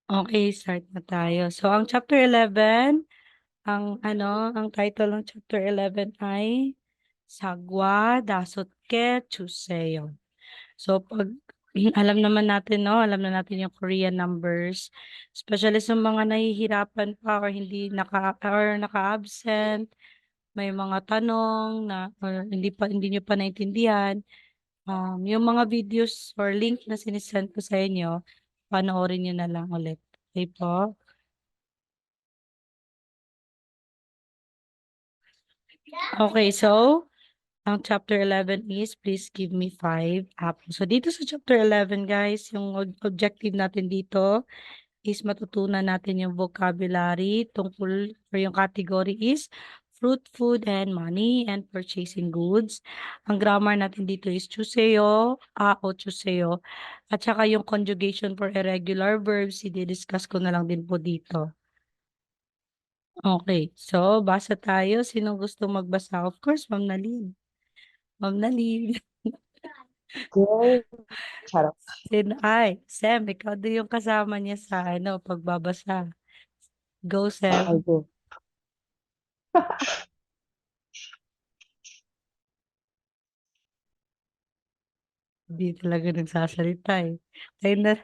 Okay, start na tayo. So, ang chapter 11, ang title ng chapter 11 ay Sagwa Dasotke Chuseyo. So, pag alam na natin yung Korean numbers, especially sa mga nahihirapan pa or naka-absent, may mga tanong na or hindi niyo pa naintindihan, yung mga videos or link na sinisend ko sa inyo, panoorin niyo na lang ulit. Okay po? Okay, so ang chapter 11 is please give me 5 apples. So dito sa chapter 11 guys, yung objective natin dito is matutunan natin yung vocabulary tungkol or yung category is fruit, food, and money and purchasing goods. Ang grammar natin dito is chuseyo, o chuseyo. At saka yung conjugation for irregular verbs, i-discuss ko na lang din po dito. Okay, so basa tayo. Sino gusto magbasa? Of course, Ma'am Nalin. Ma'am Nalin. Okay. Charot. Sam, ikaw din yung kasama niya sa pagbabasa. Go, Okay, Sam. go. Hindi talaga nagsasalita eh. Tayo na,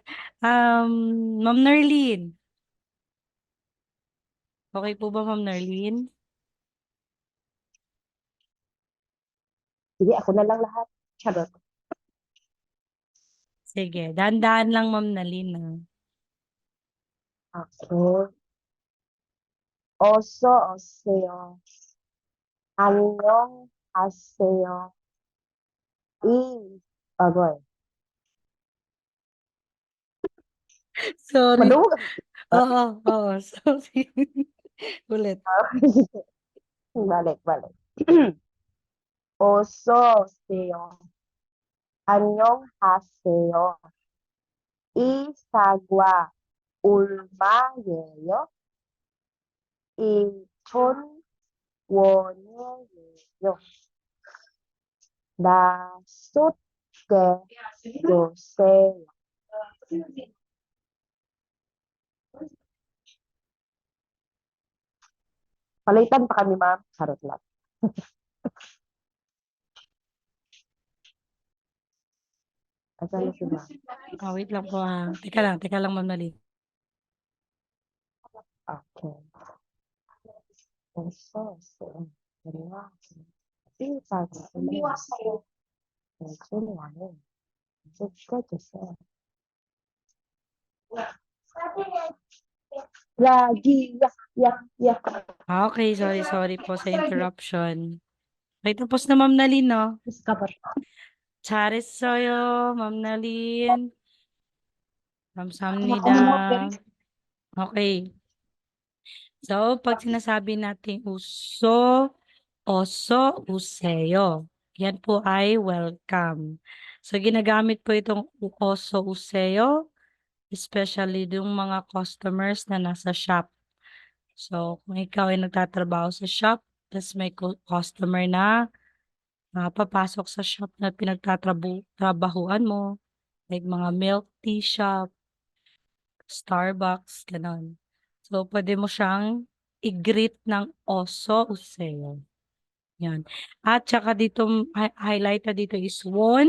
Ma'am Nerlin. Okay po ba, Ma'am Nerlin? Sige, ako na lang lahat. Charot. Sige, dahan-dahan lang, Ma'am Nerlin. Okay. Oso, oseo. Anyong haseo. I. Agoy. Sorry. Madungog. Oo. Sorry. Ulit. Balik, balik. Oso, oseo. Anyong haseo. I sagwa. Ulmayeyo. I chon woneyeyo. Dasutke yoseyo. Palitan pa kami, ma'am. Charot lang. Asan na si ma'am? Wait lang po Teka lang, Ma'am Nerlin. Okay. Oso, oseo. I sagwa. Ulmayeyo. Dasutke yoseyo. Lagi, yak. Okay, sorry po sa interruption. Okay, tapos na, Ma'am Nerlin, no? 잘했어요, Ma'am Nerlin. 감사합니다. Okay. So, pag sinasabi natin uso, oso, useyo, yan po ay welcome. So, ginagamit po itong oso, useyo, especially yung mga customers na nasa shop. So, kung ikaw ay nagtatrabaho sa shop, tapos may customer na papasok sa shop na pinagtatrabahuan mo, like mga milk tea shop, Starbucks, ganon. So, pwede mo siyang i-greet ng oso useyo. Yan. At saka dito, highlight na dito is won.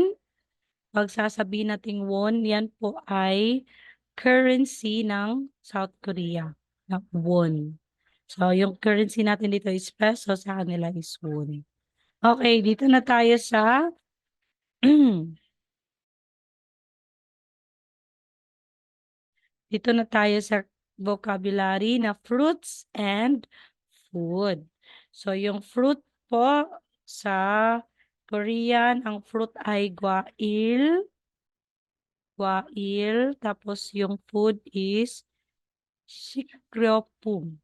Pag sasabihin nating won, yan po ay currency ng South Korea. Na won. So, yung currency natin dito is peso, sa kanila is won. Okay, dito na tayo sa dito na tayo sa vocabulary na fruits and food. So, yung fruit po sa Korean, ang fruit ay gwail, tapos yung food is sikryopum.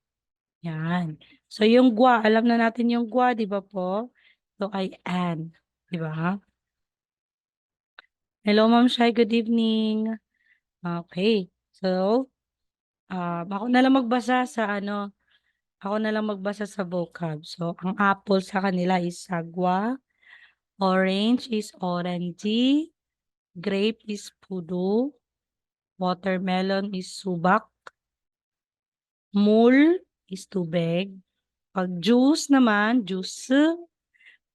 Yan. So, yung alam na natin yung di ba po? So, ay an. Di ba? Hello, Ma'am Shai. Good evening. Okay. So, ako na lang magbasa sa vocab. So, ang apple sa kanila is sagwa, orange is orangey, grape is pudu, watermelon is subak, 물 is tubig. Pag juice naman, juice.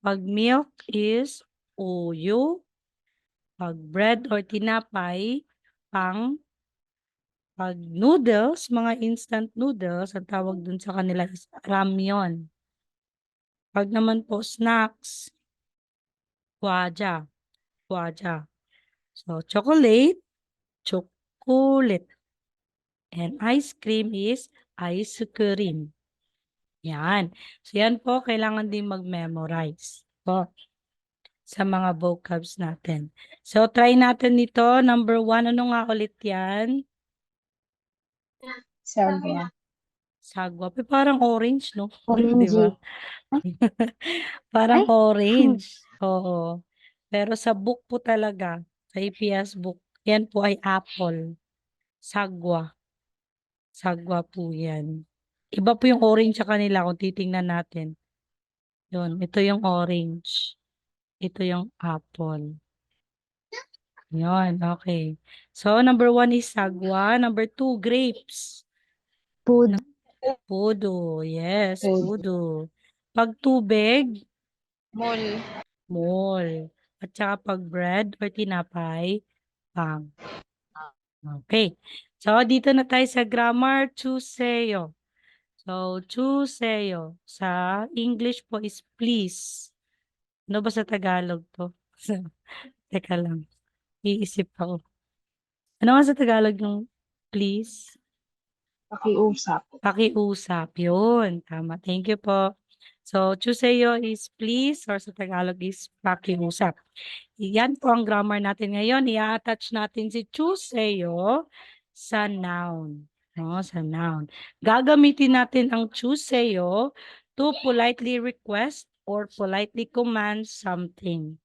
Pag milk is uyo. Pag bread or tinapay, pang. Pag noodles, mga instant noodles, ang tawag dun sa kanila is ramyon. Pag naman po snacks, kwaja. Kwaja. So, chocolate, chocolate. And ice cream is ice cream. Yan. So, yan po, kailangan din mag-memorize po sa mga vocabs natin. So, try natin nito. Number 1, ano nga ulit yan? Sagwa. Sagwa. Parang orange, no? Di Orange. ba? Parang Ay. orange. Oo. Pero sa book po talaga, sa EPS book, yan po ay apple. Sagwa. Sagwa po yan. Iba po yung orange sa kanila kung titingnan natin. Yun, ito yung orange. Ito yung apple. Yun, okay. So, number 1 is sagwa. Number 2, grapes. Food. Pudo. Yes, Food. pudo. Pag tubig, Mall. mall. At saka pag bread or tinapay, pang. Okay. So, dito na tayo sa grammar. Chuseyo. So, chuseyo. Sa English po is please. Ano ba sa Tagalog to? Teka lang. Iisip ako. Ano nga sa Tagalog yung please? Pakiusap. Pakiusap. Yun. Tama. Thank you po. So, chuseyo is please or sa Tagalog is pakiusap. Yan po ang grammar natin ngayon. I-attach natin si chuseyo sa noun. No, sa noun. Gagamitin natin ang chuseyo to politely request or politely command something.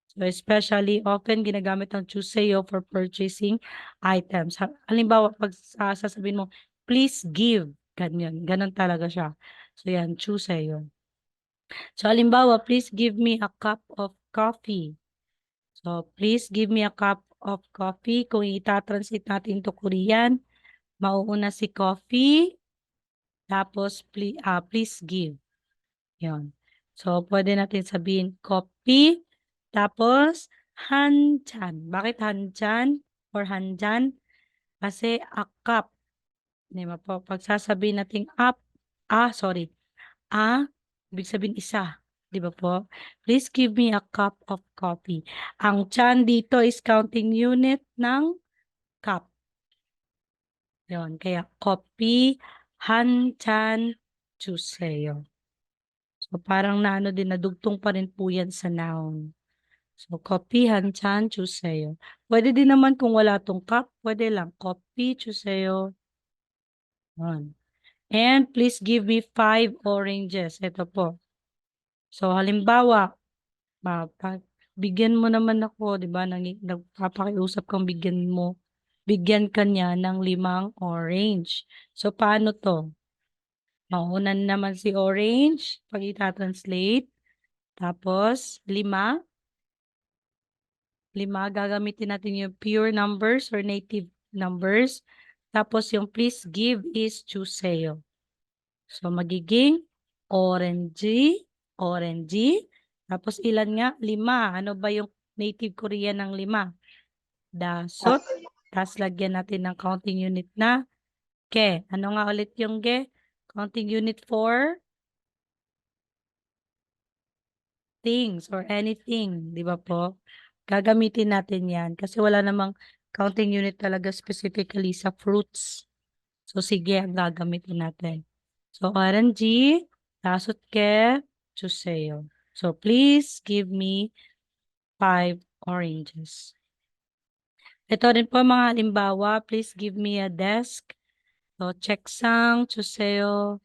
So especially often ginagamit ang chuseyo for purchasing items. Halimbawa, pag sasabihin mo, please give. Ganyan. Ganon talaga siya. So yan, chuseyo. So halimbawa, please give me a cup of coffee. So please give me a cup of coffee. Kung itatranslate natin to Korean, mauuna si coffee, tapos please give. Yun. So, pwede natin sabihin coffee, tapos hanchan. Bakit hanchan or hanjan? Kasi a cup. Di ba po? Pag sasabihin natin sorry. Ibig sabihin isa. Di ba po? Please give me a cup of coffee. Ang chan dito is counting unit ng cup. Yun. Kaya coffee, hanchan, 주세요. So, parang naano din, nadugtong pa rin po yan sa noun. So, coffee, hanchan, 주세요. Pwede din naman kung wala tong cup, pwede lang. Coffee, 주세요. Yan. And please give me 5 oranges. Ito po. So, halimbawa, bigyan mo naman ako, di ba? Nagpapakiusap kang bigyan mo. Bigyan ka niya ng 5 orange. So, paano to? Mauunan naman si orange pag itatranslate. Tapos, 5. 5, gagamitin natin yung pure numbers or native numbers. Tapos, yung please give is 주세요. So, magiging orange, orange. Tapos, ilan nga? 5. Ano ba yung native Korean ng 5? Dasot. Tapos, lagyan natin ng counting unit na ke. Ano nga ulit yung ge? Counting unit for things or anything, di ba po? Gagamitin natin yan kasi wala namang counting unit talaga specifically sa fruits. So, sige, ang gagamitin natin. So, orange, dasot ke, 주세요. So, please give me 5 oranges. Ito rin po mga halimbawa, please give me a desk. So, 책상 주세요.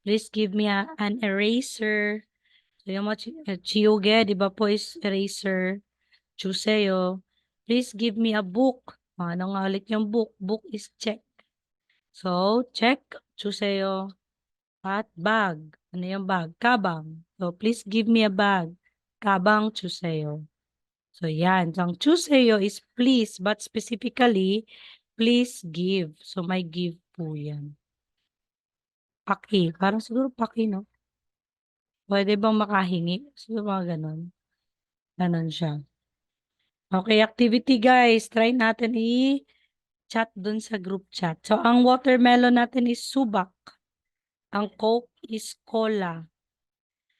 Please give me an eraser. So, yung mga 지우개, di ba po is eraser. 주세요. Please give me a book. Ano nga ulit yung book? Book is check. So, check, 주세요. At bag. Ano yung bag? Kabang. So, please give me a bag. Kabang 주세요. So, yan. So, ang 주세요 is please, but specifically, please give. So, may give po yan. paki. Parang siguro paki, no? Pwede bang makahingi? Siguro mga ganon. Ganon siya. Okay, activity guys. Try natin i-chat dun sa group chat. So, ang watermelon natin is subak. Ang Coke is cola.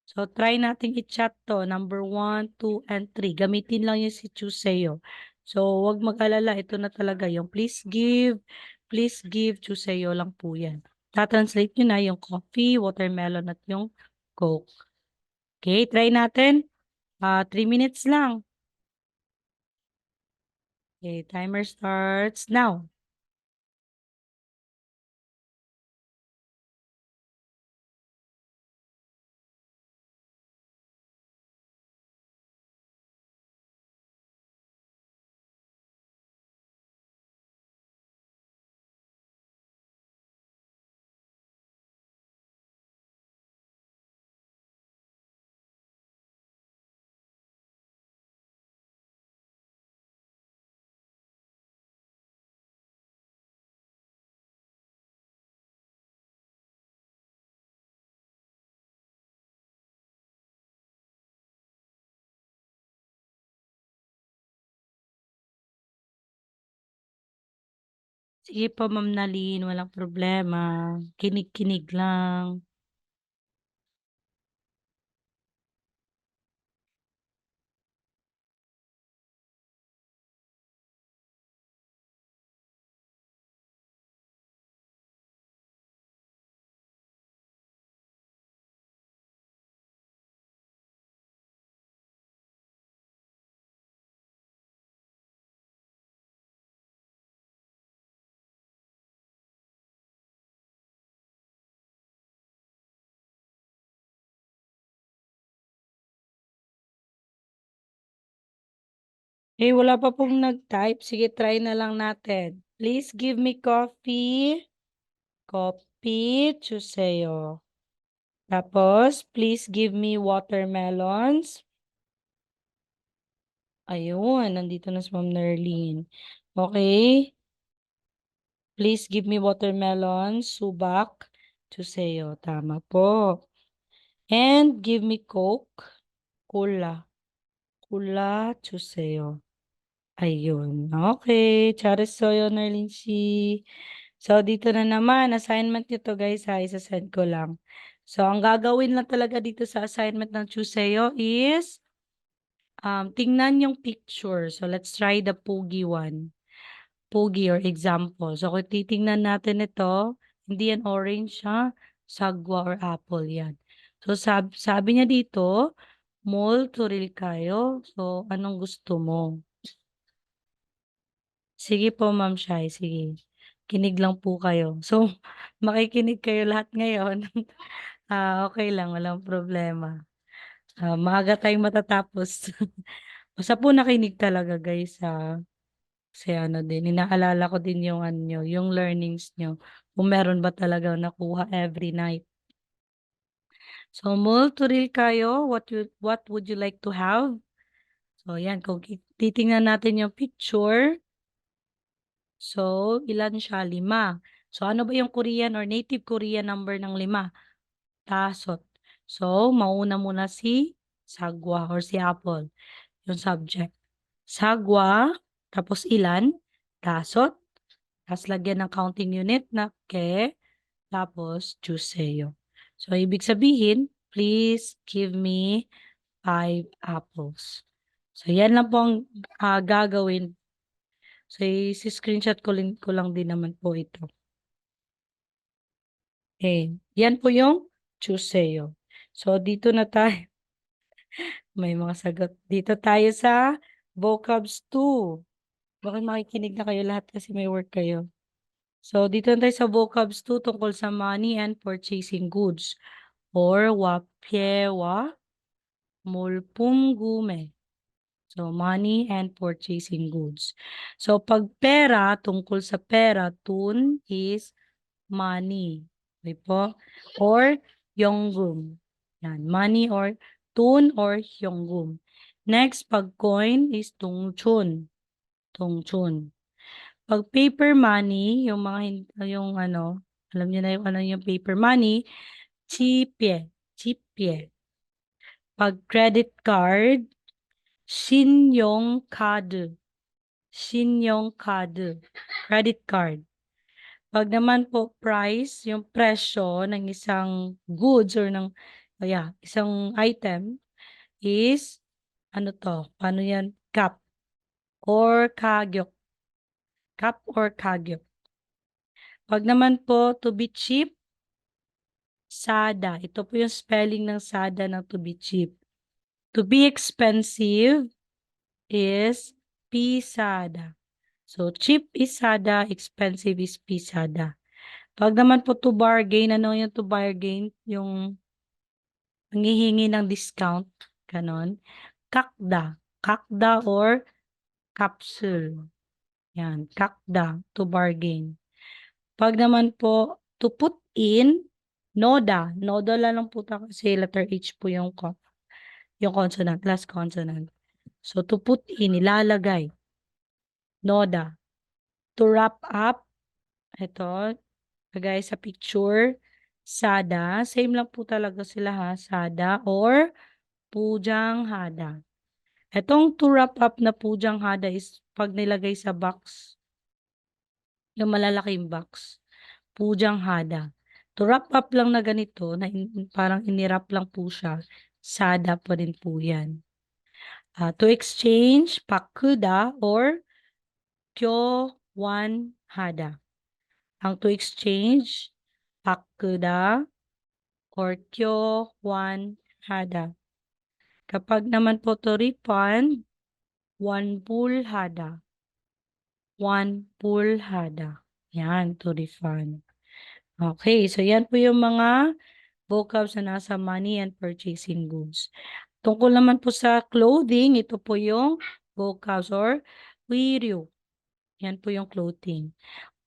So, try natin i-chat to. Number 1, 2, and 3. Gamitin lang yung si Chuseyo. So, wag mag-alala. Ito na talaga yung please give, Chuseyo lang po yan. Tatranslate nyo na yung coffee, watermelon, at yung Coke. Okay, try natin. 3 minutes lang. Okay, timer starts now. Sige po, Ma'am Nalin, walang problema. Kinig-kinig lang. Eh, wala pa pong nag-type. Sige, try na lang natin. Please give me coffee. Coffee, Chuseo. Tapos, please give me watermelons. Ayun, nandito na si Ma'am Nerlene. Okay. Please give me watermelon, subak, Chuseo. Tama po. And give me Coke, cola. Cola, Chuseo. Ayun. Okay. Charis Soyo, Nerlene si. So, dito na naman. Assignment nyo to guys ha. Isa-send ko lang. So, ang gagawin lang talaga dito sa assignment ng Chuseo is tingnan yung picture. So, let's try the Pogi one. Pogi or example. So, kung titingnan natin ito, hindi yan orange ha. Sagwa or apple yan. So, sabi niya dito, mall turil kayo. So, anong gusto mo? Sige po, Ma'am Shai. Sige. Kinig lang po kayo. So, makikinig kayo lahat ngayon. Okay lang. Walang problema. Maaga tayong matatapos. Basta po nakinig talaga guys. Kasi ano din, inaalala ko din yung ano nyo, yung learnings nyo. Kung meron ba talaga nakuha every night. So, multuril kayo, what would you like to have? So, yan, kung titingnan natin yung picture, so, ilan siya? 5. So, ano ba yung Korean or native Korean number ng 5? Tasot. So, mauna muna si sagwa or si apple, yung subject. Sagwa, tapos ilan? Tasot. Tapos lagyan ng counting unit na ke, tapos juseyo. So, ibig sabihin, please give me 5 apples. So, yan lang po ang gagawin. So, screenshot ko lang din naman po ito. Okay. Yan po yung juseyo. So, dito na tayo. May mga sagot. Dito tayo sa vocabs 2. Bakit makikinig na kayo lahat kasi may work kayo? So, dito na tayo sa vocabs 2 tungkol sa money and purchasing goods or wapyewa mulpumgume. So, money and purchasing goods. So, pag pera, tungkol sa pera, tun is money. Okay po? Or yonggum. Yan, money or tun or yonggum. Next, pag coin is tungchun. Tungchun. Pag paper money, yung mga yung ano, Alam niyo na yung ano yung paper money. Chipye. Chipye. Pag credit card, 신용카드. 신용카드. Credit card. Pag naman po price, yung presyo ng isang goods or ng isang item is ano to? Paano yan? Cap or kagyok. Cap or kagyok. Pag naman po to be cheap, sada. Ito po yung spelling ng sada ng to be cheap. To be expensive is pisada. So, cheap is sada, expensive is pisada. Pag naman po to bargain, ano yung to bargain? Yung nanghihingi ng discount, ganon. Kakda. Kakda or capsule. Yan, kakda, to bargain. Pag naman po, to put in, noda. Noda lang po ta kasi letter H po yung consonant, last consonant. So, to put in, ilalagay. Noda. To wrap up, ito, kagaya sa picture, sada. Same lang po talaga sila ha, sada or pujanghada. Itong to wrap up na pujanghada is pag nilagay sa box, yung malalaking box, pujanghada. To wrap up lang na ganito, na parang inirap lang po siya, sada pa rin po yan. To exchange, pakuda or 교환하다. Ang to exchange, pakuda or 교환하다. Kapag naman po to refund, wanbulhada. Wanbulhada. Yan, to refund. Okay, so yan po yung mga vocabs na nasa money and purchasing goods. Tungkol naman po sa clothing, ito po yung vocabs or wiryo. Yan po yung clothing.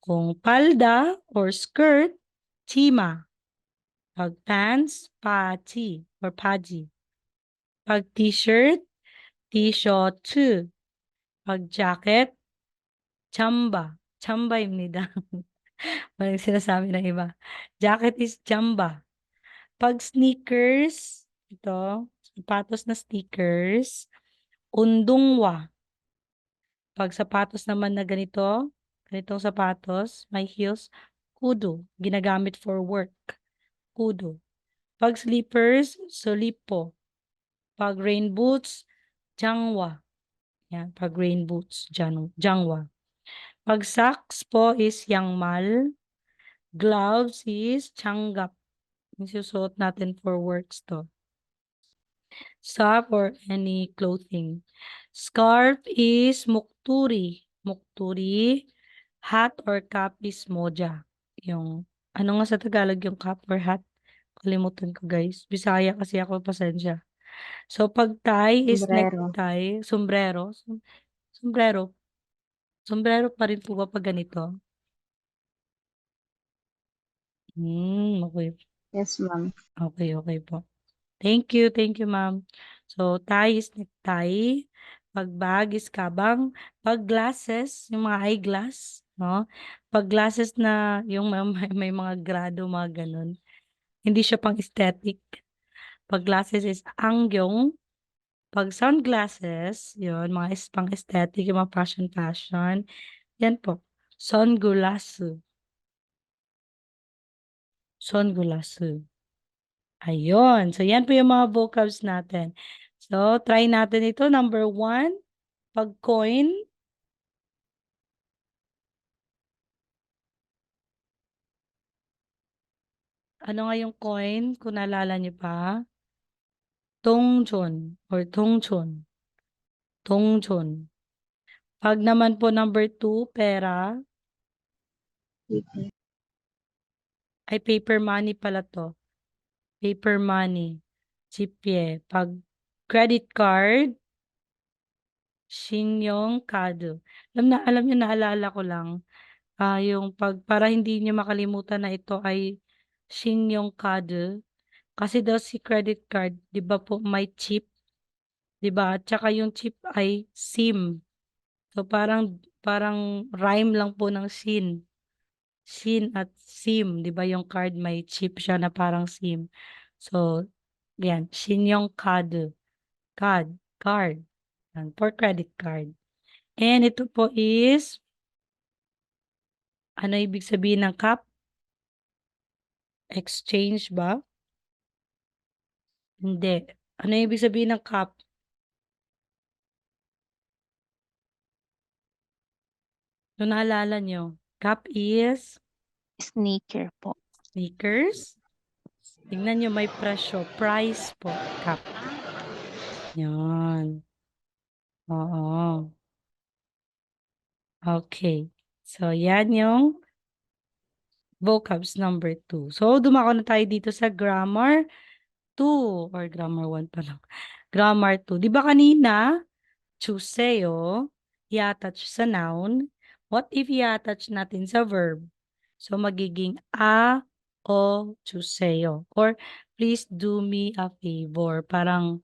Kung palda or skirt, chima. Pag pants, pachi or paji. Pag t-shirt, t-shirt. Pag jacket, chamba. Chamba입니다. Parang sinasabi ng iba. Jacket is chamba. Pag sneakers, ito, sapatos na sneakers, undungwa. Pag sapatos naman na ganitong sapatos, may heels, kudo, ginagamit for work, kudo. Pag slippers, solipo. Pag rain boots, jangwa. Yan, pag rain boots, jangwa. Pag socks po is yangmal. Gloves is changgap. Yung susuot natin for works to. Sock or any clothing. Scarf is mukturi. Mukturi. Hat or cap is moja. Yung, ano nga sa Tagalog yung cap or hat? Kalimutan ko guys. Bisaya kasi ako, pasensya. So, pag tie is Sombrero. necktie. Sombrero. Sombrero. Sombrero pa rin po ba pag ganito? Okay. Yes, ma'am. Okay po. Thank you, ma'am. So, tie is necktie. Pag bag is kabang. Pag glasses, yung mga eyeglass, no? Pag glasses na yung may mga grado, mga ganun. Hindi siya pang aesthetic. Pag glasses is angyong. Pag sunglasses, yun, mga pang aesthetic, yung mga fashion. Yan po. Sunglasses. Sunglasses. Ayun. So, yan po yung mga vocabs natin. So, try natin ito. Number 1, pag coin. Ano nga yung coin? Kung naalala niyo pa. Tongchon or tongchon. Tongchon. Pag naman po number 2, pera. Ay, paper money pala to. Paper money. Chipye. Pag credit card, 신용카드. Alam niyo, naalala ko lang. Yung para hindi niyo makalimutan na ito ay 신용카드. Kasi daw si credit card, 'di ba po may chip, 'di ba? Tsaka yung chip ay SIM. So parang rhyme lang po ng sin. SIM at SIM, 'di ba yung card may chip siya na parang SIM. So, yan, 신용카드, card, yan, for credit card. And ito po is, ano ibig sabihin ng CAP? Exchange ba? Hindi. Ano ibig sabihin ng CAP? Kung naalala nyo, CAP is Sneaker po. sneakers. Tingnan nyo, may presyo. Price po, CAP. Yan. Oo. Okay. So, yan yung vocabs number 2. So, dumako na tayo dito sa grammar 2 or grammar 1 pa lang. Grammar 2. Di ba kanina, 주세요, i-attach sa noun. What if i-attach natin sa verb? So, magiging o 주세요. Or, please do me a favor. Parang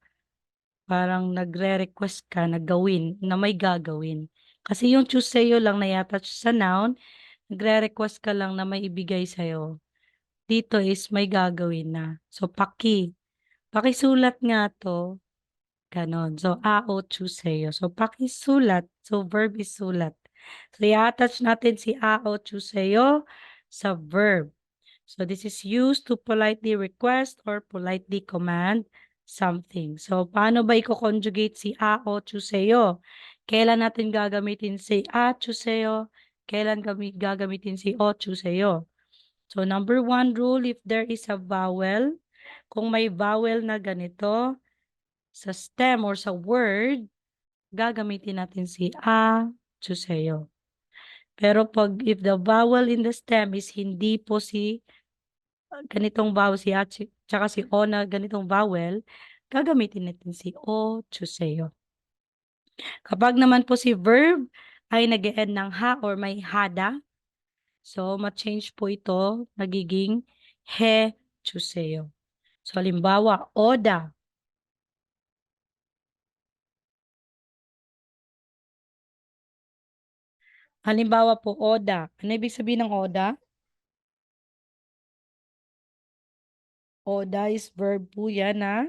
nagre-request ka na gawin, na may gagawin. Kasi yung 주세요 lang na i-attach sa noun, nagre-request ka lang na may ibigay sa'yo. Dito is may gagawin na. So, pakisulat nga to. Ganon. So, o 주세요. So, pakisulat. So, verb is sulat. So, i-attach natin si o 주세요 sa verb. So, this is used to politely request or politely command something. So, paano ba i-conjugate si o 주세요? Kailan natin gagamitin si 주세요? Kailan gagamitin si o 주세요? So, number 1 rule, if there is a vowel, kung may vowel na ganito, sa stem or sa word, gagamitin natin si 주세요. Pero if the vowel in the stem is hindi po si ganitong vowel, si tsaka si o na ganitong vowel, gagamitin natin si o 주세요. Kapag naman po si verb ay nag-e-end ng ha or may hada, so ma-change po ito, nagiging he 주세요. So, halimbawa, oda. Halimbawa po, oda. Ano ibig sabihin ng oda? Oda is verb po yan na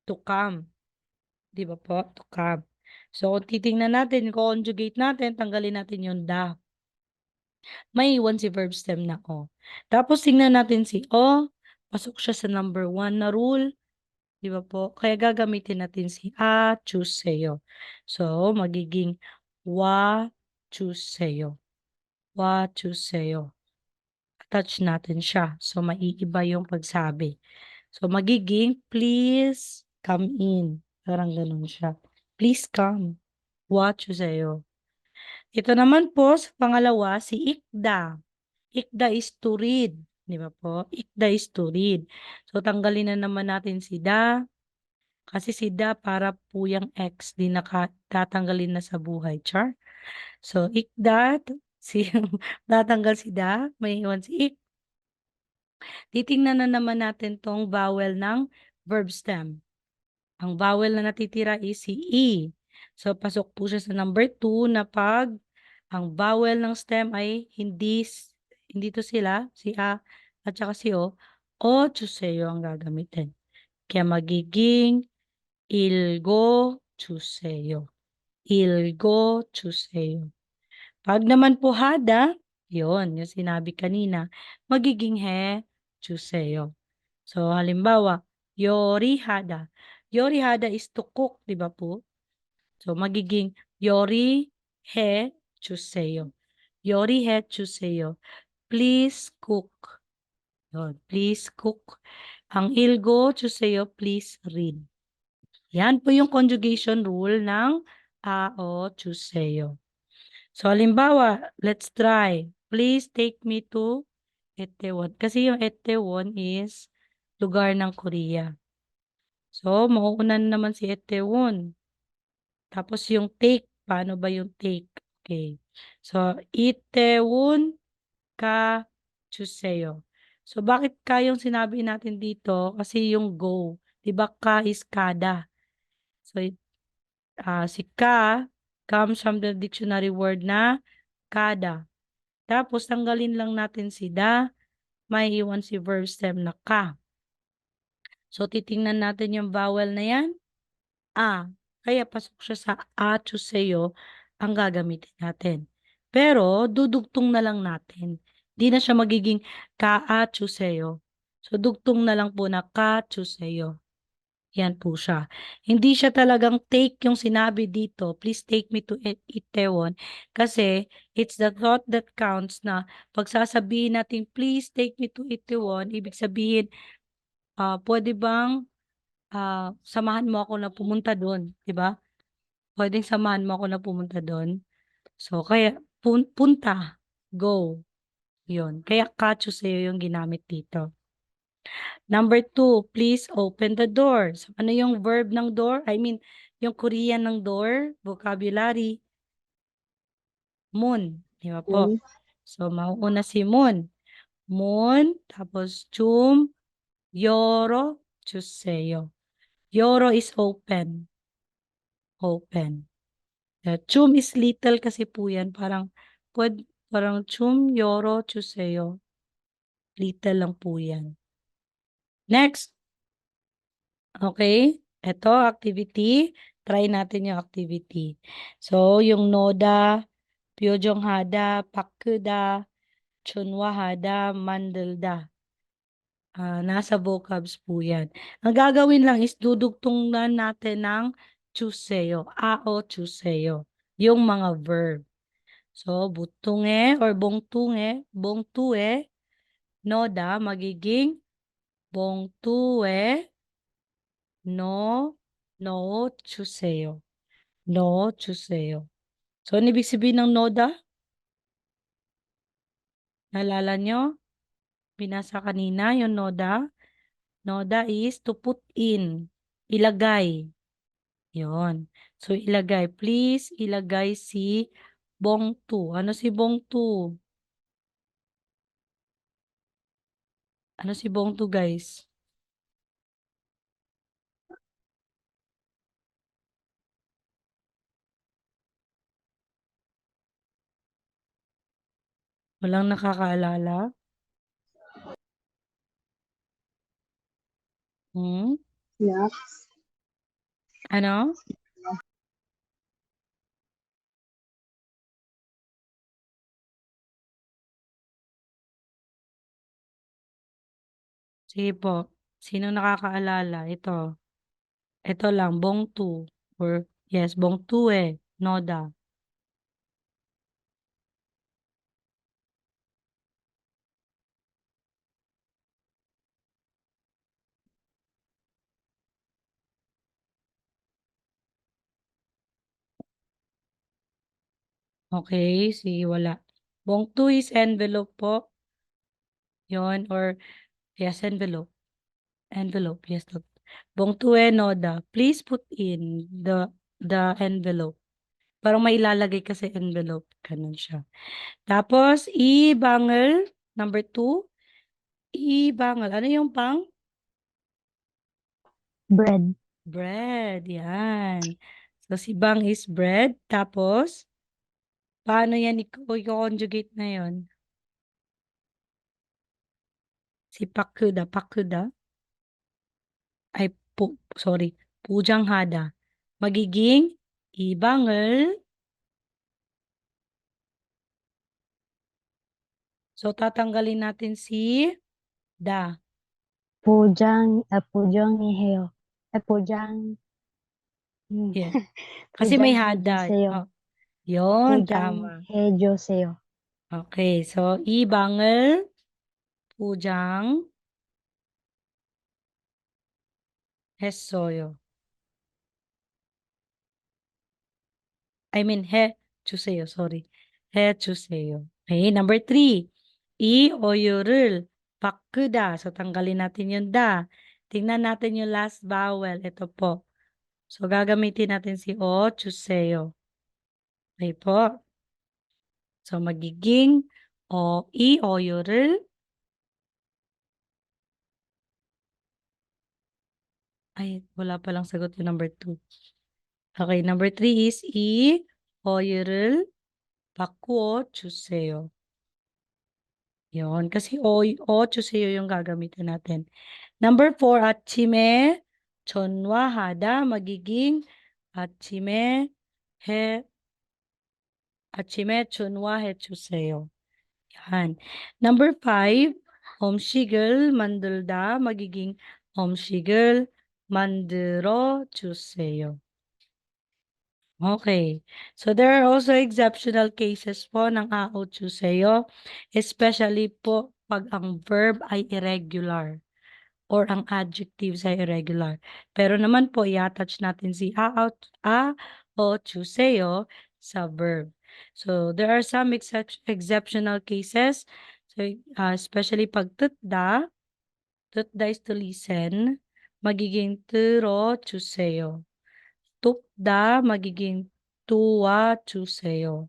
to come. Di ba po? To come. So, kung titingnan natin, conjugate natin, tanggalin natin yung da. May iwan si verb stem na o. Tapos, tingnan natin si o. Pasok siya sa number 1 na rule. Di ba po? Kaya gagamitin natin si 주세요. So, magiging 주세요. 주세요. Attach natin siya. So, maiiba yung pagsabi. So, magiging, please come in. Parang ganun siya. Please come. 주세요. Ito naman po, sa pangalawa, si ikda. Ikda is to read. Di ba po? Ikda is to read. So, tanggalin na naman natin si da. Kasi si da para po yung X, di tatanggalin na sa buhay. Char? So, ikda, tatanggal si da, may iwan si ik. Titingnan na naman natin tong vowel ng verb stem. Ang vowel na natitira is si E. So, pasok po siya sa number 2 na pag ang vowel ng stem ay hindi to sila, si A at saka si o 주세요 ang gagamitin. Kaya magiging 주세요. 주세요. Pag naman po hada, yon yung sinabi kanina, magiging 주세요. So, halimbawa, 요리하다. 요리하다 is to cook, di ba po? So, magiging 요리해 주세요. 요리해 주세요. Please cook. Yun, please cook. Ang 주세요, please read. Yan po yung conjugation rule ng o 주세요. So, halimbawa, let's try. Please take me to Itaewon. Kasi yung Itaewon is lugar ng Korea. So, mauuna na naman si Itaewon. Tapos yung take, paano ba yung take? Okay. So, Itaewon ka 주세요. So, bakit ka yung sinabi natin dito? Kasi yung go. Diba ka is kada. So, si ka comes from the dictionary word na kada. Tapos, tanggalin lang natin si da. May iwan si verb stem na ka. So, titingnan natin yung vowel na yan. A. Kaya pasok siya sa a chuseyo ang gagamitin natin. Pero, dudugtong na lang natin. Di na siya magiging ka a chuseyo. So, dugtong na lang po na ka chuseyo. Yan po siya. Hindi siya talagang take yung sinabi dito. Please take me to Itaewon. Kasi it's the thought that counts na pag sasabihin natin, please take me to Itaewon, ibig sabihin, pwede bang samahan mo ako na pumunta doon, di ba? Pwedeng samahan mo ako na pumunta doon. So, kaya punta, go. Yun. Kaya kacho sa'yo yung ginamit dito. Number 2, please open the door. So, ano yung verb ng door? I mean, yung Korean ng door, vocabulary, moon. Di ba po? So, mauuna si moon. Moon, tapos yoro, chuseyo. Yoro is open. Open. Is little kasi po yan. Parang yoro, chuseyo. Little lang po yan. Next. Okay? Ito, activity. Try natin yung activity. So, yung noda, pyojonghada, pakuda, chunwahada, mandalda. Nasa vocabs po yan. Ang gagawin lang is dudugtungan natin ng chuseyo. Ao chuseyo. Yung mga verb. So, butunge or bongtue, noda, magiging bongtue, no chuseyo. No chuseyo. So, ano ibig sabihin ng noda? Naalala nyo? Binasa kanina yung noda. Noda is to put in. Ilagay. Yon. So, ilagay. Please, ilagay si bongtu. Ano si bongtu? Ano si bongtu, guys? Walang nakakaalala? Hmm? Ano? Sige po. Sino nakakaalala? Ito. Ito lang. Bongtu. Or, yes, bongtu Noda. Okay, sige, wala. Bongtu is envelope po. Yon, or, yes, envelope. Envelope, yes. Bongtu Noda. Please put in the envelope. Parang may ilalagay kasi envelope. Ganun siya. Tapos, ibangel, number 2. Ibangel. Ano yung pang? Bread. Bread. Yan. So, si bang is bread. Tapos, paano yan i-conjugate na yon? Si pakuda. Pakuda. Ay, sorry. Pujanghada. Magiging ibangel. So, tatanggalin natin si da. Pujang Niheo. Pujang, Yeah. Kasi may Pujang hada. Hejiseo. Oh, yon, Pujang tama. Hejoseo. Okay, so ibangel, pujang, hesoyo. I mean, chuseyo, sorry. Chuseyo. Okay, number 3. Oyorul, pakuda. So, tanggalin natin yung da. Tingnan natin yung last vowel. Ito po. So, gagamitin natin si chuseyo. Okay po. So, magiging oyorul. Ay, wala palang sagot yung number 2. Okay, number 3 is oyorul, pakuo, chuseyo. Yun, kasi o chuseyo yung gagamitin natin. Number 4, 아침에 전화하다 magiging 아침에 해 아침에 전화해 주세요. Yan. Number 5, 음식을 만들다 magiging 음식을 만들어 주세요. Okay. So there are also exceptional cases po ng ao 주세요, especially po pag ang verb ay irregular or ang adjectives ay irregular. Pero naman po, i-attach natin si a o 주세요 sa verb. So there are some exceptional cases. So especially pag tutda is to listen, magiging 들어주세요. 뚝다 magiging 도와주세요.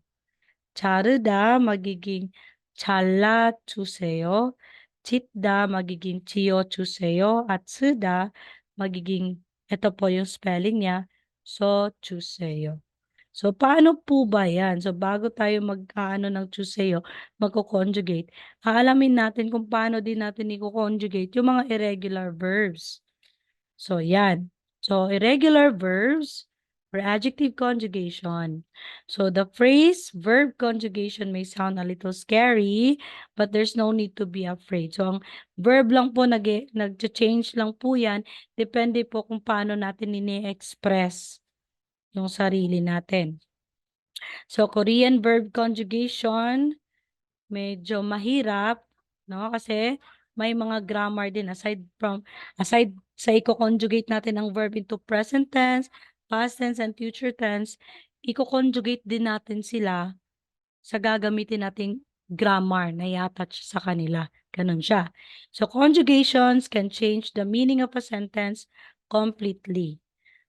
자르다 magiging 잘라주세요. 짓다 magiging 지어주세요. At 쓰다 magiging, ito po yung spelling niya, 써주세요. So, paano po ba yan? So, bago tayo mag-ano ng 주세요, magko-conjugate, aalamin natin kung paano din natin i-conjugate yung mga irregular verbs. So, yan. So, irregular verbs or adjective conjugation. So, the phrase verb conjugation may sound a little scary, but there's no need to be afraid. So, ang verb lang po, nag-change lang po yan. Depende po kung paano natin ini-express yung sarili natin. So, Korean verb conjugation, medyo mahirap, no? Kasi may mga grammar din aside sa i-conjugate natin ang verb into present tense, past tense, and future tense, i-conjugate din natin sila sa gagamitin nating grammar na i-attach sa kanila. Ganun siya. So, conjugations can change the meaning of a sentence completely.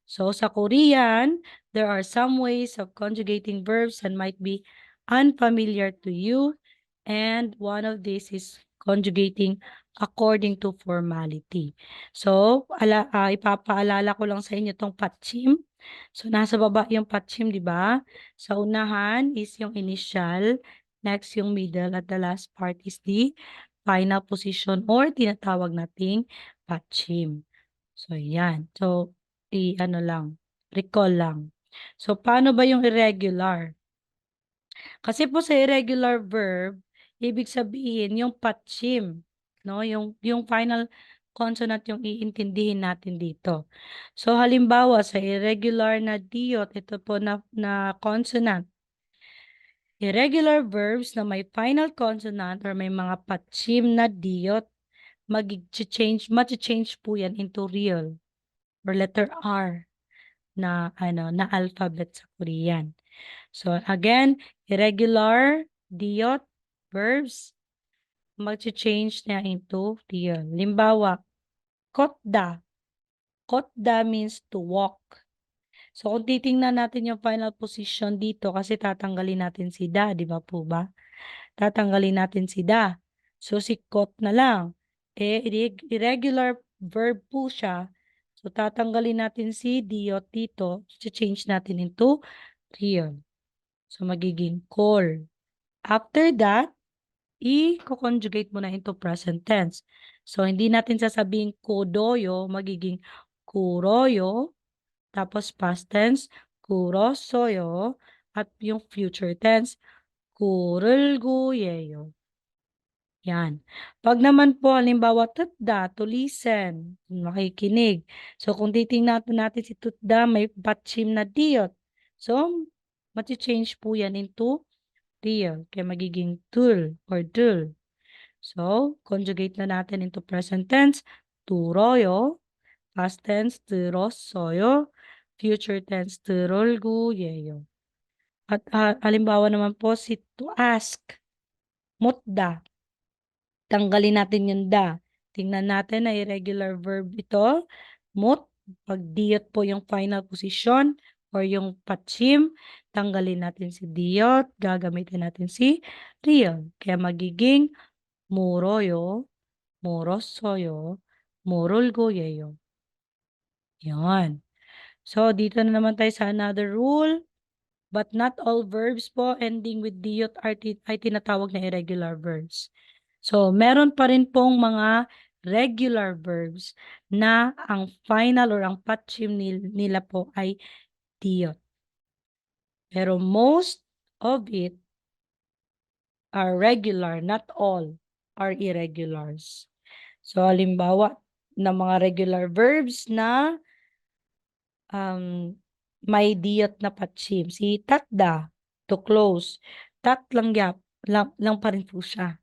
So, sa Korean, there are some ways of conjugating verbs that might be unfamiliar to you. And one of these is conjugating according to formality. So, ipapaalala ko lang sa inyo itong patchim. So, nasa baba yung patchim, di ba? Sa unahan is yung initial, next yung middle, at the last part is the final position or tinatawag nating patchim. So, yan. So, ano lang, recall lang. So, paano ba yung irregular? Kasi po sa irregular verb, ibig sabihin yung patchim, no? Yung final consonant yung iintindihin natin dito. So, halimbawa sa irregular na diyot, ito po na consonant. Irregular verbs na may final consonant or may mga patchim na diyot, mag-change po yan into real or letter R na alphabet sa Korean. So again, irregular diyot verbs mag-change na into real. Limbawa, kotda. Kotda means to walk. So kung titingnan natin yung final position dito kasi tatanggalin natin si da, di ba po ba? Tatanggalin natin si da. So si kot na lang. Irregular verb po siya. So tatanggalin natin si diyot dito. Change natin into real. So magiging call. After that, i-conjugate mo na into present tense. So hindi natin sasabihin kodoyo, magiging kuroyo. Tapos past tense, kurosoyo. At yung future tense, kurulguyeyo. Yan. Pag naman po, halimbawa, tutda, to listen, makikinig. So, kung titingnan natin si tutda, may patchim na diyot. So, mati-change po yan into real. Kaya magiging tul or dul. So, conjugate na natin into present tense, turoyo. Past tense, 들었어요. Future tense, 들을구예요. At halimbawa naman po si to ask, mutda. Tanggalin natin yung da. Tingnan natin na irregular verb ito. Mut, pag diyot po yung final position or yung patchim, tanggalin natin si diyot, gagamitin natin si real. Kaya magiging muroyo, murossoyo, murulgoyeyo. Yan. So, dito na naman tayo sa another rule. But not all verbs po ending with diyot ay tinatawag na irregular verbs. So, meron pa rin pong mga regular verbs na ang final or ang patchim nila po ay diyot. Pero most of it are regular, not all are irregulars. So, halimbawa ng mga regular verbs na may diyot na patchim. Si tatda, to close. Tat lang lang pa rin po siya.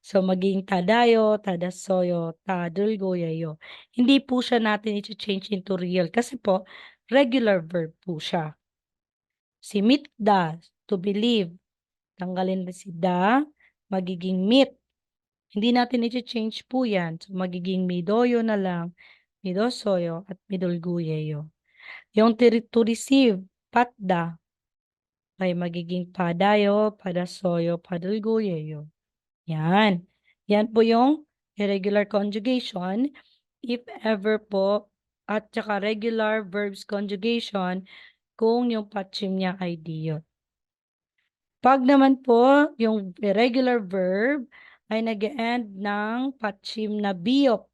So, maging tadayo, tadasoyo, tadulgoyayo. Hindi po siya natin i-change into real kasi po, regular verb po siya. Si mitda, to believe. Tanggalin na si da, magiging mit. Hindi natin i-change po yan. So, magiging midoyo na lang, midosoyo, at midulguyeyo. Yung to receive, patda, ay magiging padayo, padasoyo, padulguyeyo. Yan. Yan po yung irregular conjugation. If ever po, at saka regular verbs conjugation, kung yung patchim niya ay diyot. Pag naman po, yung irregular verb ay nag-end ng patchim na biop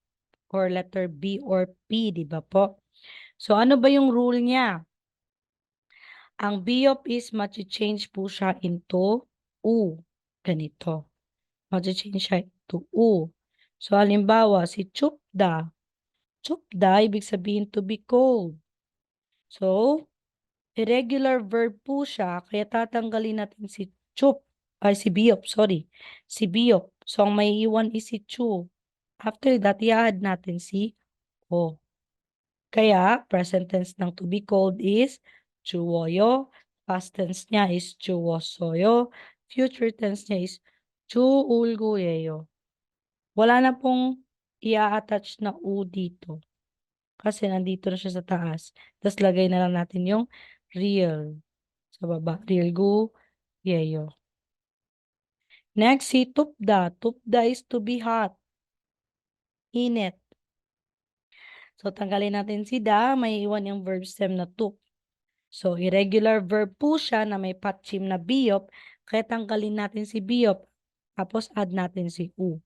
or letter B or P, di ba po? So, ano ba yung rule niya? Ang biop is change po siya into U. Ganito. Change siya into U. So, halimbawa, si chupda. Chupda, ibig sabihin to be cold. So, irregular verb po siya, kaya tatanggalin natin si chup, ay si biop, sorry. Si biop. So, ang may iwan is si chu. After that, i-add natin si o. Kaya, present tense ng to be cold is chuwoyo. Past tense niya is chuwosoyo. Future tense niya is chuulguyeyo. Wala na pong i-attach na u dito. Kasi nandito na siya sa taas. Tapos lagay na lang natin yung real. Sa baba. Real gu, yeyo. Next, si tupda. Tupda is to be hot. Init. So, tanggalin natin si da. May iwan yung verb stem na tup. So, irregular verb po siya na may patchim na biop. Kaya tanggalin natin si biop. Tapos, add natin si u.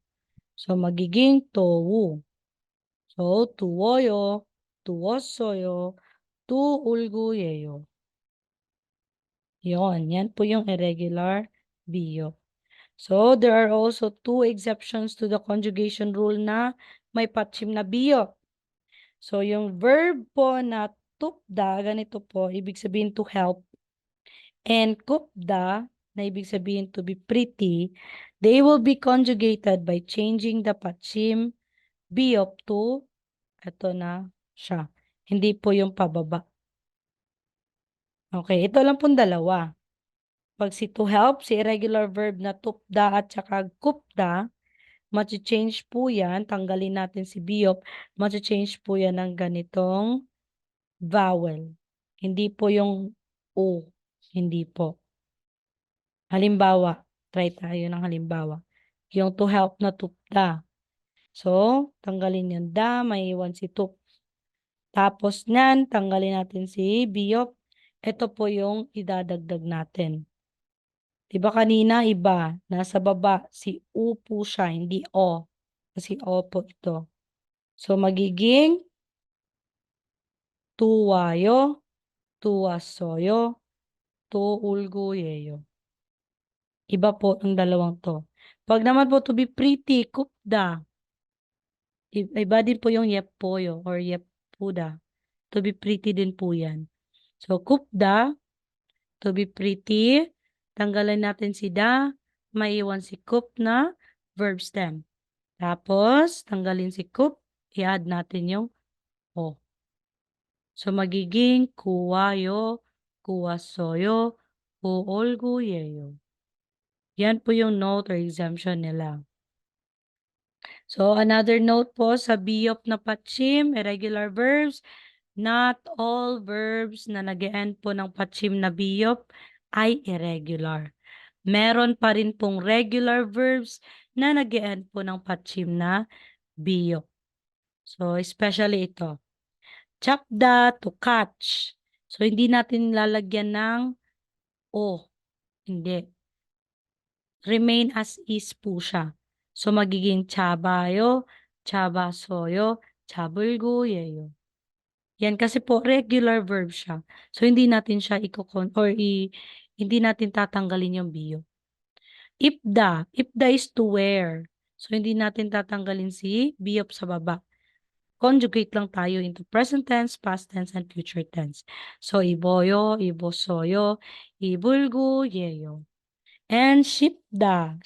So, magiging towu. So, tuwoyo, tuwosoyo, tuulguyeyo. Yan po yung irregular biop. So, there are also two exceptions to the conjugation rule na may patchim na biop. So, yung verb po na tupda, ganito po, ibig sabihin to help. And kupda, na ibig sabihin to be pretty, they will be conjugated by changing the patchim biop to, ito na siya. Hindi po yung pababa. Okay, ito lang pong dalawa. Pag si to help, si irregular verb na tupda at saka kupda, change po yan. Tanggalin natin si biop. Change po yan ng ganitong vowel. Hindi po yung o. Hindi po. Halimbawa, try tayo ng halimbawa. Yung to help na tupda. So, tanggalin yung da, may iwan si tup. Tapos nan, tanggalin natin si biop. Ito po yung idadagdag natin. Diba kanina iba, nasa baba, si U po siya, hindi O. Kasi O po ito. So, magiging tuwayo, tuwasoyo, tuulguyeyo. Iba po ang dalawang to. Pag naman po to be pretty, kupda. Iba din po yung yepoyo or yepuda. To be pretty din po yan. So, kupda, to be pretty. Tanggalan natin si da. Maiwan si kup na verb stem. Tapos, tanggalin si kup. I-add natin yung o. So, magiging kuwayo, kuwasoyo, uolguyeyo. Yan po yung note or exemption nila. So, another note po sa biop na patchim, irregular verbs, not all verbs na nag-end po ng patchim na biop ay irregular. Meron pa rin pong regular verbs na nag-end po ng patchim na biop. So, especially ito. Chapda, to catch. So, hindi natin lalagyan ng o. Hindi. Remain as is po siya. So, magiging chabayo, chabasoyo, chabulguyeyo. Yan kasi po regular verb siya. So, hindi natin siya hindi natin tatanggalin yung biyo. Ipda is to wear. So, hindi natin tatanggalin si biyop sa baba. Conjugate lang tayo into present tense, past tense, and future tense. So, iboyo, ibosoyo, ibulguyeyo. And shipta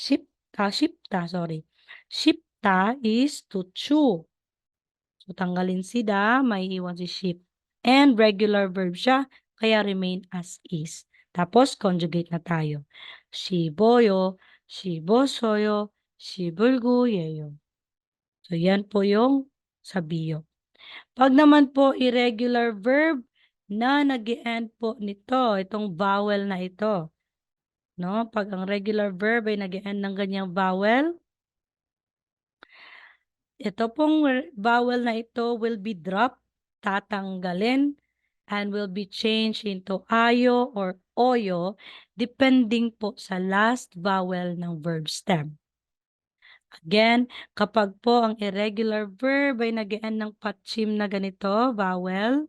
is to chew. So, tanggalin si da, may iwan si ship. And regular verb siya, kaya remain as is. Tapos, conjugate na tayo. Shiboyo, shibosoyo, shibulguyeyo. So, yan po yung sabiyo. Pag naman po irregular verb na nag-end po nito, itong vowel na ito. No? Pag ang regular verb ay nag-end ng ganyang vowel, ito pong vowel na ito will be dropped, tatanggalin, and will be changed into ayo or oyo depending po sa last vowel ng verb stem. Again, kapag po ang irregular verb ay nag-end ng patchim na ganito, vowel,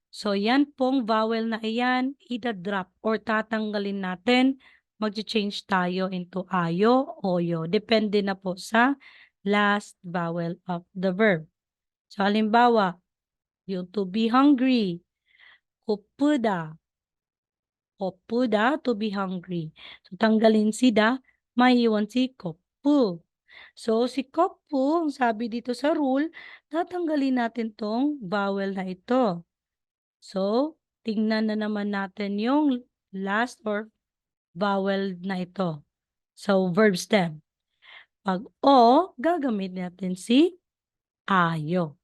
so yan pong vowel na iyan, ida-drop or tatanggalin natin, mag-change tayo into ayo, oyo. Depende na po sa last vowel of the verb. So halimbawa, yung to be hungry, kopuda. Kopuda, to be hungry. So tanggalin si da, maiiwan si kopu. So si kopu, ang sabi dito sa rule, tatanggalin natin tong vowel na ito. So, tingnan na naman natin yung last or vowel na ito. So, verb stem. Pag o, gagamit natin si ayo.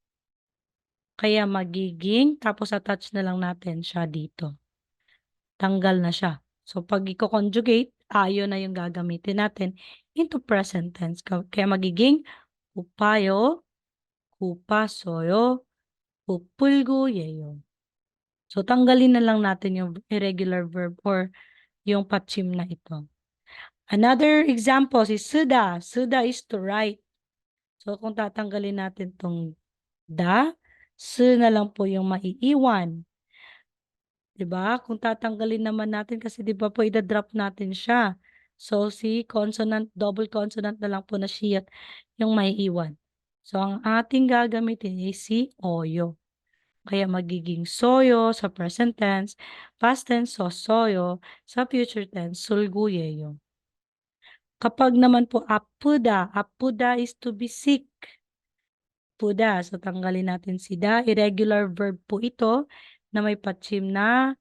Kaya magiging, tapos attach na lang natin siya dito. Tanggal na siya. So, pag i-conjugate, ayo na yung gagamitin natin into present tense. Kaya magiging upayo, upasoyo, upulguyeyo. So, tanggalin na lang natin yung irregular verb or yung patchim na ito. Another example is suda. Suda is to write. So, kung tatanggalin natin tong da, su na lang po yung maiiwan. Diba? Kung tatanggalin naman natin kasi diba po ida-drop natin siya. So, si consonant, double consonant na lang po na siyat yung maiiwan. So, ang ating gagamitin is si oyo. Kaya magiging soyo sa present tense, past tense sosoyo, sa future tense sulguyeyo. Kapag naman po apuda is to be sick. Puda, so tanggalin natin si da. Irregular verb po ito na may patchim na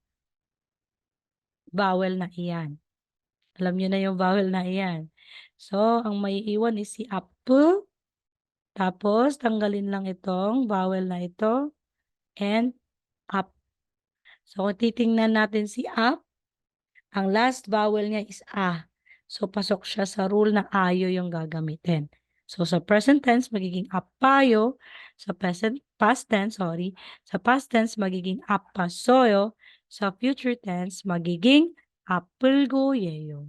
vowel na iyan. Alam niyo na yung vowel na iyan. So, ang may iwan is si apu. Tapos, tanggalin lang itong vowel na ito and up. So, kung titingnan natin si up, ang last vowel niya is a. So, pasok siya sa rule na ayo yung gagamitin. So, sa present tense, magiging apayo. Sa past tense, Sa past tense, magiging apasoyo. Sa future tense, magiging apulgoyeyo.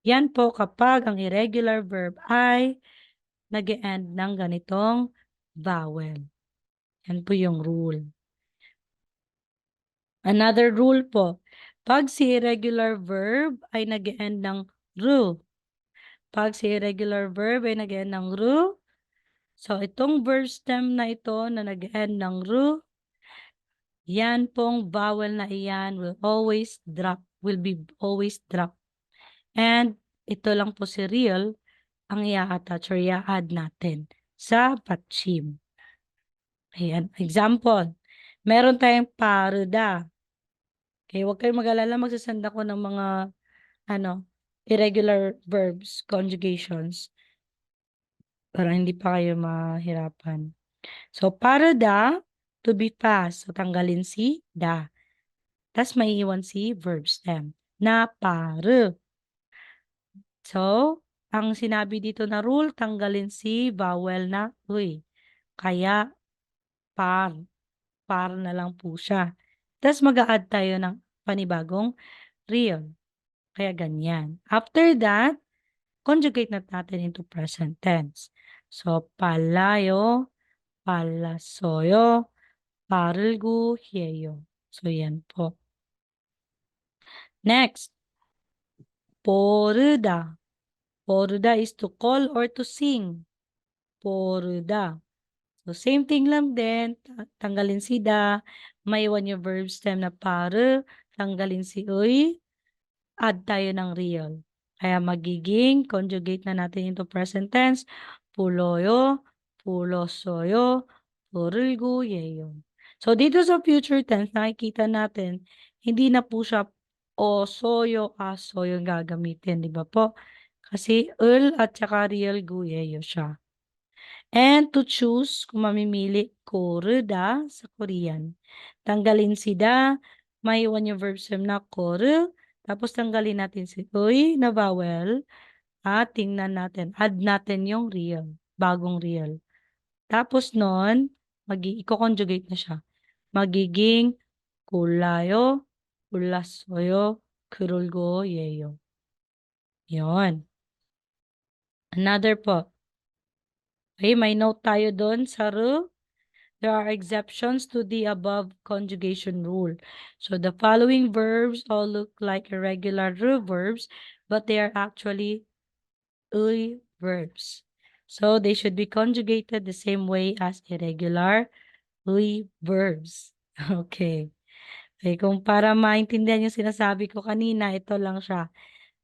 Yan po kapag ang irregular verb ay nag-end ng ganitong vowel. Yan po yung rule. Another rule po, pag si irregular verb ay nag-end ng ru. Pag si irregular verb ay nag-end ng ru, so itong verb stem na ito na nag-end ng ru, yan pong vowel na iyan will always drop. And ito lang po si real ang i-attach or i-add natin sa patchim. Ayan, example. Meron tayong paruda. Okay, huwag kayong mag-alala, magsasend ako ng mga irregular verbs, conjugations, para hindi pa kayo mahirapan. So, paruda, to be past. So, tanggalin si da. Tapos, maiiwan si verb stem. Na paru. So, ang sinabi dito na rule, tanggalin si vowel na uy. Kaya, par na lang po siya. Tapos mag-a-add tayo ng panibagong real. Kaya ganyan. After that, conjugate na natin into present tense. So, palayo, palasoyo, parulgu, hyeyo. So, yan po. Next, poruda. Poruda is to call or to sing. Poruda. So, same thing lang din. Tanggalin si da. May iwan yung verb stem na paru. Tanggalin si uy. Add tayo ng real. Kaya magiging conjugate na natin into present tense. Puloyo, pulosoyo, purulguyeyo. So, dito sa future tense, nakikita natin, hindi na po siya o soyo, aso yung gagamitin, di ba po? Kasi at saka real guyeyo siya. And to choose, kung mamimili, koruda sa Korean. Tanggalin si da, maiwan yung verb stem na koru, tapos tanggalin natin si uy na vowel, at tingnan natin, add natin yung real, bagong real. Tapos nun, i-conjugate na siya. Magiging kulayo, kulasoyo, kurulgoyeyo. Yon. Another po. Okay, may note tayo doon sa ru. There are exceptions to the above conjugation rule. So the following verbs all look like irregular ru verbs, but they are actually uy verbs. So they should be conjugated the same way as irregular uy verbs. Okay. Okay, kung para maintindihan yung sinasabi ko kanina, ito lang siya.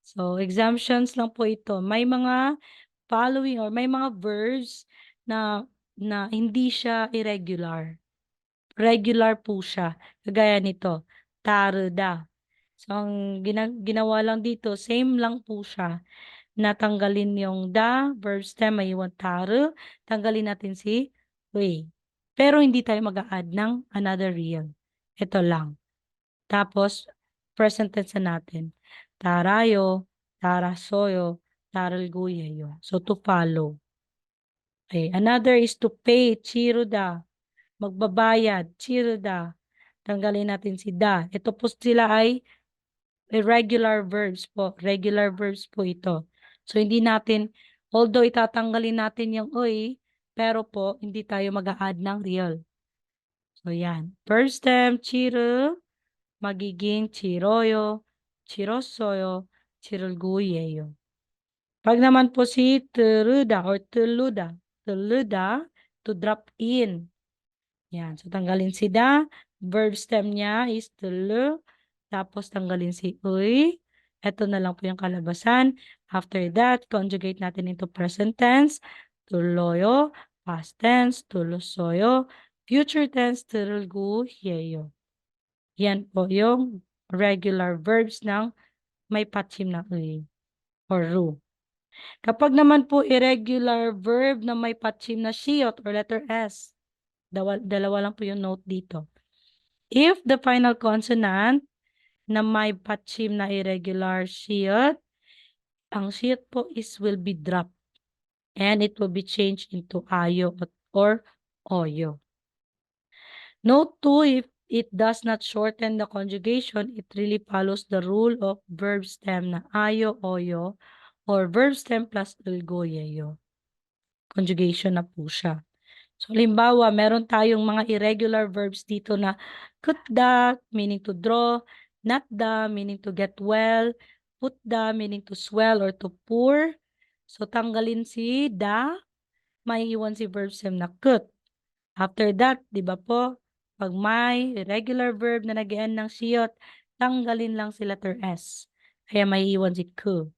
So, exemptions lang po ito. May mga following or may mga verbs na hindi siya irregular. Regular po siya. Kagaya nito, taruda. So, ang ginawa lang dito, same lang po siya. Natanggalin yung da, verb stem, may iwan taru. Tanggalin natin si we. Pero hindi tayo mag-a-add ng another real. Ito lang. Tapos, present tense na natin. Tarayo, tarasoyo, taralguyeyo. So, to follow. Okay. Another is to pay, chiruda. Magbabayad, chiruda. Tanggalin natin si da. Ito po sila ay irregular verbs po. Regular verbs po ito. So, hindi natin, although itatanggalin natin yung uy, pero po, hindi tayo mag-a-add ng real. So, yan. First stem, chiru, magiging chiroyo, chirosoyo, chirulguyeyo. Pag naman po si teruda or teluda, teluda, to drop in. Yan. So, tanggalin si da. Verb stem niya is telu. Tapos, tanggalin si uy. Ito na lang po yung kalabasan. After that, conjugate natin into present tense. Tuloyo, past tense, tulusoyo, future tense, turulguyeyo. Yan po yung regular verbs ng may patsim na uy or ru. Kapag naman po irregular verb na may patsim na siyot or letter S, dalawa lang po yung note dito. If the final consonant na may patsim na irregular siyot, ang siyot po will be dropped and it will be changed into ayo or oyo. Note 2, if it does not shorten the conjugation, it really follows the rule of verb stem na ayo, oyo, or verb stem plus ulgoyeyo. Conjugation na po siya. So, halimbawa, meron tayong mga irregular verbs dito na kutda, meaning to draw, natda, meaning to get well, putda, meaning to swell or to pour. So, tanggalin si da, may iwan si verb stem na kut. After that, di ba po, pag may irregular verb na nag-end ng siyot, tanggalin lang si letter S. Kaya may iwan si ku.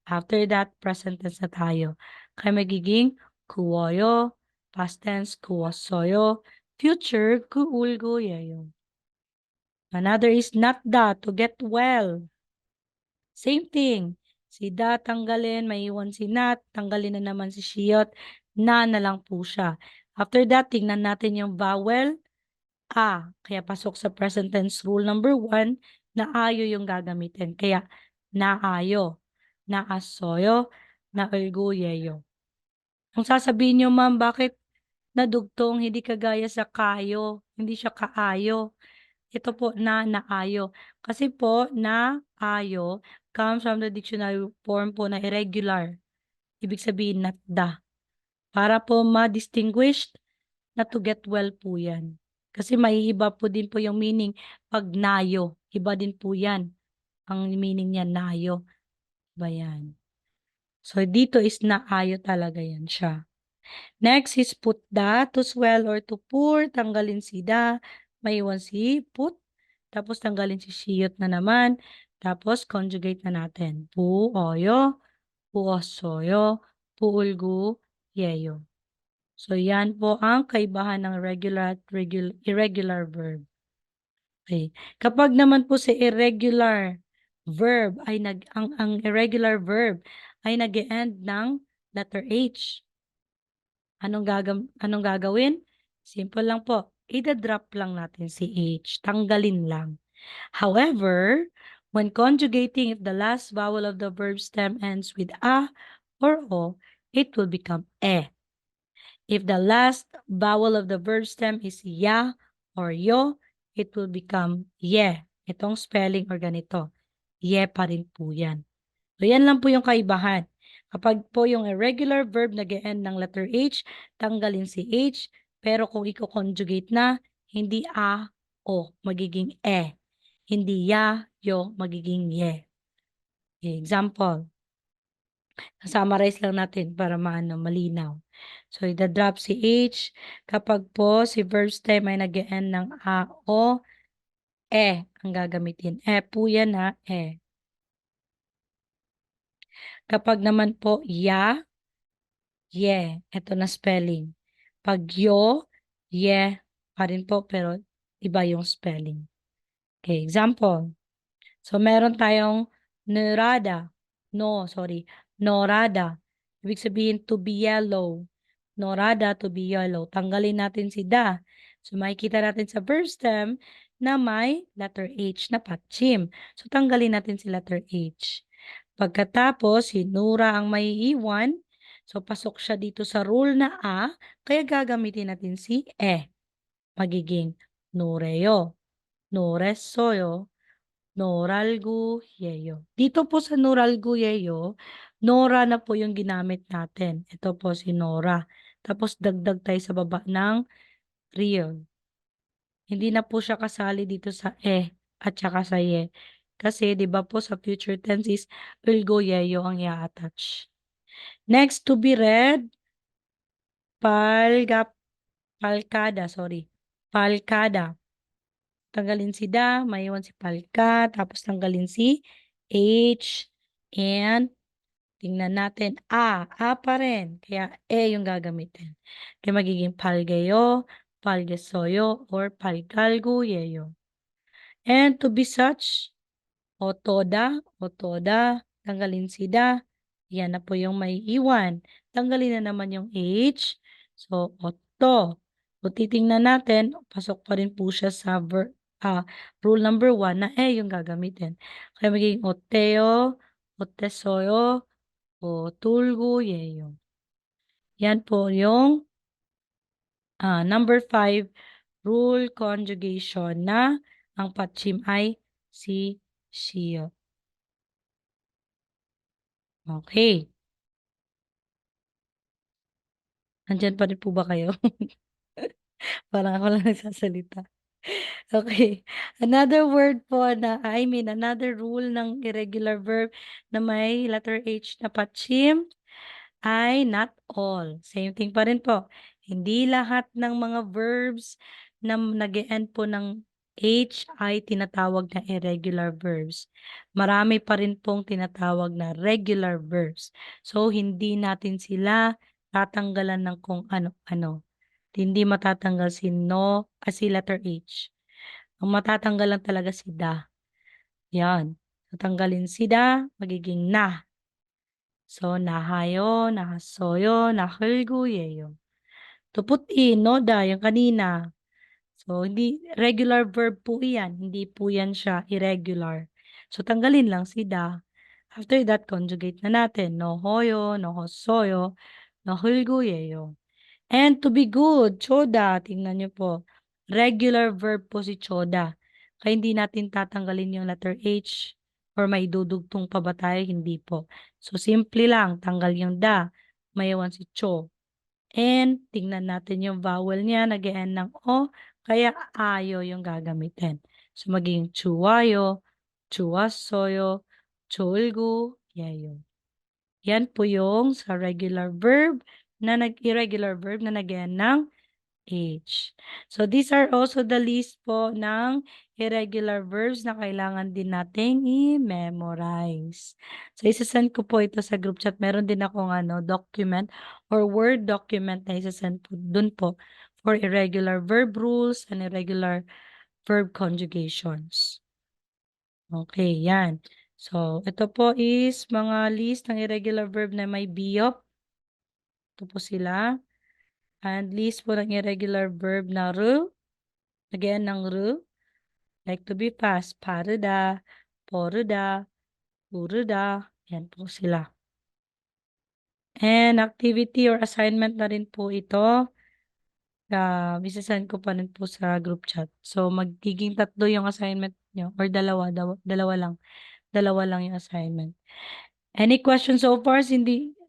After that, present tense na tayo. Kaya magiging kuwoyo, past tense, kuwosoyo, future, kuulgoyeyo. Another is not da, to get well. Same thing. Si da tanggalin, may iwan si not, tanggalin na naman si siyot, na lang po siya. After that, tingnan natin yung vowel a. Kaya pasok sa present tense rule number 1 na ayo yung gagamitin. Kaya naayo, naasoyo, naulguyeyo. Kung sasabihin nyo, ma'am, bakit nadugtong, hindi kagaya sa kayo, hindi siya kaayo. Ito po naayo. Kasi po naayo comes from the dictionary form po na irregular. Ibig sabihin not the. Para po ma-distinguish na to get well po yan. Kasi maiiba po din po yung meaning pag nayo. Iba din po yan. Ang meaning niya nayo. Iba yan. So, dito is naayo talaga yan siya. Next is put the, to swell or to pour. Tanggalin si the. Maiwan si put. Tapos tanggalin si siyot na naman. Tapos conjugate na natin. Pu, oyo. Puosoyo. Puulgu, yeyo. So, yan po ang kaibahan ng regular at irregular verb. Okay. Kapag naman po si irregular verb ay ang irregular verb ay nag-end ng letter H. Anong gagawin? Simple lang po. Ida-drop lang natin si H. Tanggalin lang. However, when conjugating, if the last vowel of the verb stem ends with a or o, it will become e. If the last vowel of the verb stem is ya or yo, it will become ye. Itong spelling or ganito. Ye pa rin po yan. So, yan lang po yung kaibahan. Kapag po yung irregular verb nag-end ng letter H, tanggalin si H. Pero kung i-conjugate na, hindi a, o, magiging e. Hindi ya, yo, magiging ye. Okay, example. Summarize lang natin para malinaw. So, ida-drop si H. Kapag po si verb stem ay nag-end ng a, o, e ang gagamitin. E po yan ha, e. Kapag naman po ya, ye. Ito na spelling. Pag yo, ye pa rin po pero iba yung spelling. Okay, example. So, meron tayong norada. Norada. Ibig sabihin to be yellow. Norada to be yellow. Tanggalin natin si da. So, makikita natin sa verb stem na may letter H na patchim. So, tanggalin natin si letter H. Pagkatapos, si Nura ang may iwan. So, pasok siya dito sa rule na A. Kaya gagamitin natin si E. Magiging Nureyo. Nuresoyo. Noralguyeyo. Dito po sa Noralguyeyo, Nora na po yung ginamit natin. Ito po si Nora. Tapos dagdag tayo sa baba ng real. Hindi na po siya kasali dito sa at saka sa ye. Kasi 'di ba po sa future tense is ulgoyeyo ang i-attach. Next to be read, palkada. Tanggalin si da, maiwan si palka, tapos tanggalin si H, and tingnan natin, A pa rin. Kaya yung gagamitin. Kaya magiging palgeyo, palgesoyo, or palgalguyeyo. And to be such, otoda, tanggalin si da. Yan na po yung may iwan. Tanggalin na naman yung H. So, oto. So, titingnan natin, pasok pa rin po siya sa rule number 1 na yung gagamitin. Kaya magiging oteo, otesoyo, o tulguyeyo. Yan po yung number 5 rule conjugation na ang patchim ay si siyo. Okay. Nandyan pa rin po ba kayo? Parang ako lang nagsasalita. Okay. Another word po another rule ng irregular verb na may letter H na patchim ay not all. Same thing pa rin po. Hindi lahat ng mga verbs na nag-end po ng H ay tinatawag na irregular verbs. Marami pa rin pong tinatawag na regular verbs. So, hindi natin sila tatanggalan ng kung ano-ano. Hindi matatanggal si letter H. Ang matatanggal lang talaga si da. Yan. Tatanggalin si da, magiging na. So, nahayo, nahasoyo, nahulguyeyo. To put in, no, da, yung kanina. So, hindi, regular verb po yan. Hindi po yan siya irregular. So, tanggalin lang si da. After that, conjugate na natin. No hoyo, no hosoyo, no hulguyeyo. And to be good, choda. Tingnan nyo po. Regular verb po si choda. Kaya hindi natin tatanggalin yung letter H. Or may dudugtong pa ba tayo? Hindi po. So, simple lang. Tanggal yung da. Mayawan si cho. And, tingnan natin yung vowel niya. Nag-end ng o. Kaya, ayo yung gagamitin. So, magiging chuwayo, chuwasoyo, chulgu, yayo. Yan po yung sa regular verb irregular verb na nag-end ng H. So, these are also the list po ng irregular verbs na kailangan din nating i-memorize. So, isasend ko po ito sa group chat. Meron din akong document or Word document na isasend po dun po for irregular verb rules and irregular verb conjugations. Okay, yan. So, ito po is mga list ng irregular verb na may biyop. Ito po sila. And list po ng irregular verb na ru. Again, ng ru. Like to be past. Paruda, poruda, puruda. Yan po sila. And activity or assignment na rin po ito. Isasend ko pa rin po sa group chat. So, magiging 3 yung assignment nyo. Or dalawa lang. Dalawa lang yung assignment. Any questions so far?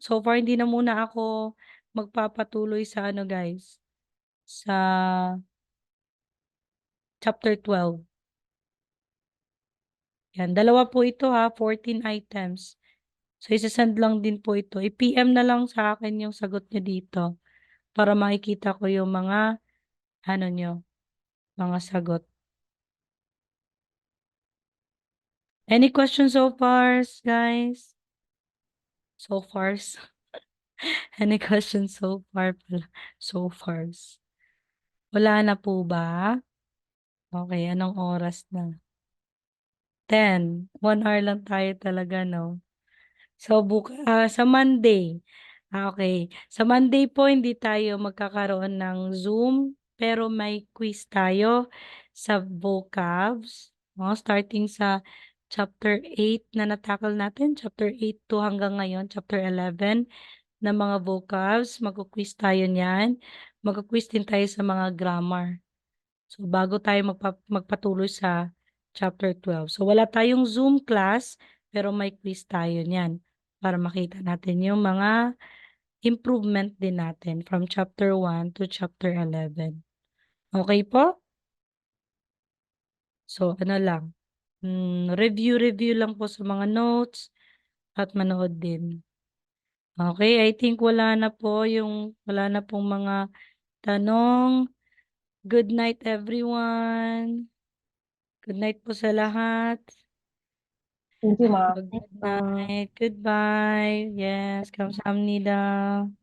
So far, hindi na muna ako magpapatuloy sa guys. Sa chapter 12. Yan, dalawa po ito 14 items. So, isasend lang din po ito. I-PM na lang sa akin yung sagot nyo dito para makikita ko yung mga, nyo, mga sagot. Any questions so far, guys? So far. Any questions so far pala? So far. Wala na po ba? Okay, anong oras na? 10. 1 hour lang tayo talaga, no? So, sa Monday. Okay. Sa Monday po, hindi tayo magkakaroon ng Zoom, pero may quiz tayo sa vocabs. No? Starting sa chapter 8 na natakal natin, chapter 8 to hanggang ngayon, chapter 11 na mga vocabs. Magkuquiz tayo niyan. Magkuquiz din tayo sa mga grammar. So, bago tayo magpatuloy sa chapter 12. So, wala tayong Zoom class, pero may quiz tayo niyan para makita natin yung mga improvement din natin from chapter 1 to chapter 11. Okay po? So, lang. Review lang po sa mga notes at manood din. Okay, I think wala na pong mga tanong. Good night, everyone. Good night po sa lahat. Thank you, ma'am. Good night. Goodbye. Yes, 감사합니다.